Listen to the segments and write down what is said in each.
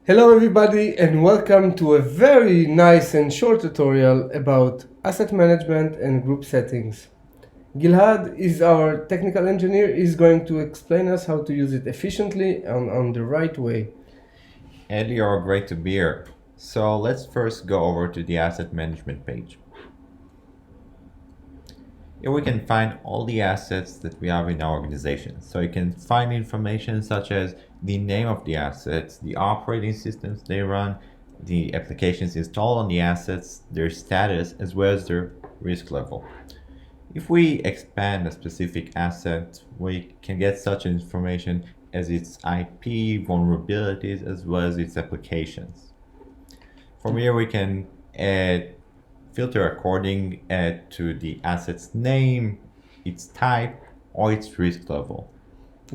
Hello everybody and welcome to a very nice and short tutorial about asset management and group settings. Gilad is our technical engineer. Is going to explain us how to use it efficiently and on the right way. Elior, great to be here. So let's first go over to the asset management page. Here we can find all the assets that we have in our organization. So you can find information such as the name of the assets, the operating systems they run, the applications installed on the assets, their status, as well as their risk level. If we expand a specific asset, we can get such information as its IP, vulnerabilities, as well as its applications. From here, we can filter according to the asset's name, its type, or its risk level.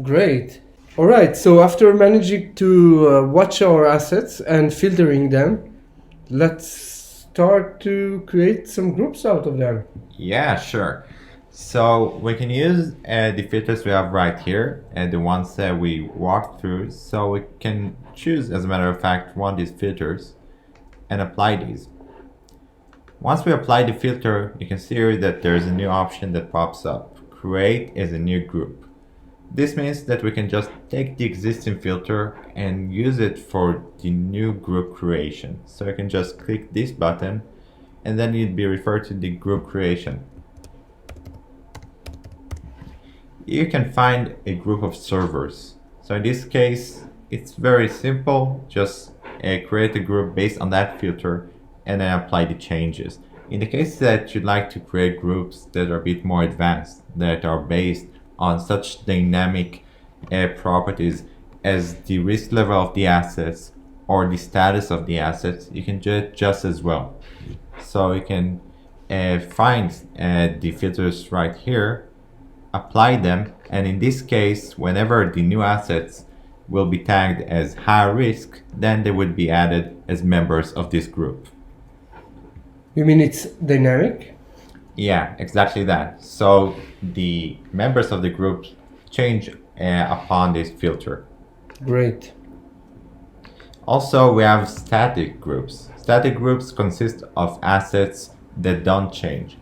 Great. Alright, so after managing to watch our assets and filtering them, let's start to create some groups out of them. Yeah, sure. So we can use the filters we have right here and the ones that we walked through. So we can choose, as a matter of fact, one of these filters and apply these. Once we apply the filter, you can see here that there's a new option that pops up, create as a new group. This means that we can just take the existing filter and use it for the new group creation. So you can just click this button and then you'd be referred to the group creation. You can find a group of servers. So in this case, it's very simple. Just create a group based on that filter and then apply the changes. In the case that you'd like to create groups that are a bit more advanced, that are based on such dynamic properties as the risk level of the assets or the status of the assets, you can do it just as well. So you can find the filters right here, apply them, and in this case, whenever the new assets will be tagged as high risk, then they would be added as members of this group. You mean it's dynamic? Yeah, exactly that. So the members of the group change upon this filter. Great. Also, we have static groups. Static groups consist of assets that don't change.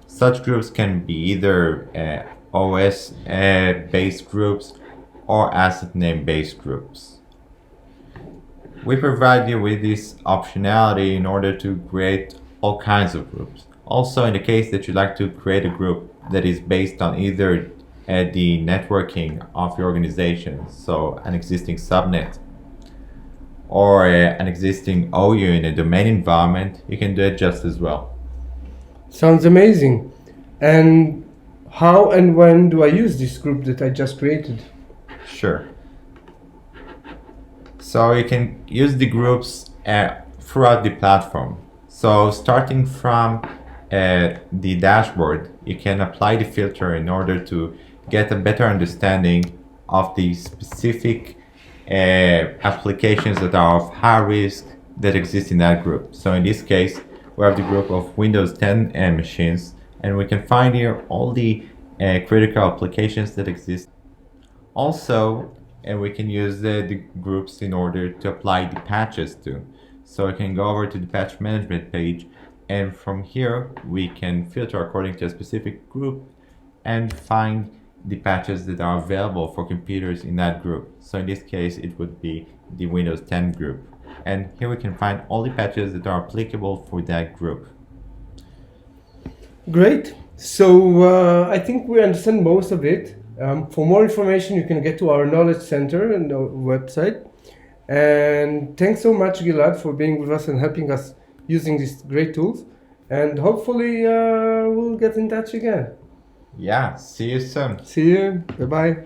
Such groups can be either OS based groups or asset name based groups. We provide you with this optionality in order to create all kinds of groups. Also, in the case that you'd like to create a group that is based on either the networking of your organization, so an existing subnet, or an existing OU in a domain environment, you can do it just as well. Sounds amazing. And how and when do I use this group that I just created? Sure. So you can use the groups throughout the platform. So starting from the dashboard, you can apply the filter in order to get a better understanding of the specific applications that are of high risk that exist in that group. So in this case, we have the group of Windows 10 machines, and we can find here all the critical applications that exist. Also, and we can use the groups in order to apply the patches to. So we can go over to the patch management page, and from here we can filter according to a specific group and find the patches that are available for computers in that group. So in this case it would be the Windows 10 group, and here we can find all the patches that are applicable for that group. Great. So I think we understand most of it. For more information, you can get to our Knowledge Center and our website. And thanks so much, Gilad, for being with us and helping us using these great tools. And hopefully we'll get in touch again. Yeah, see you soon. See you. Bye-bye.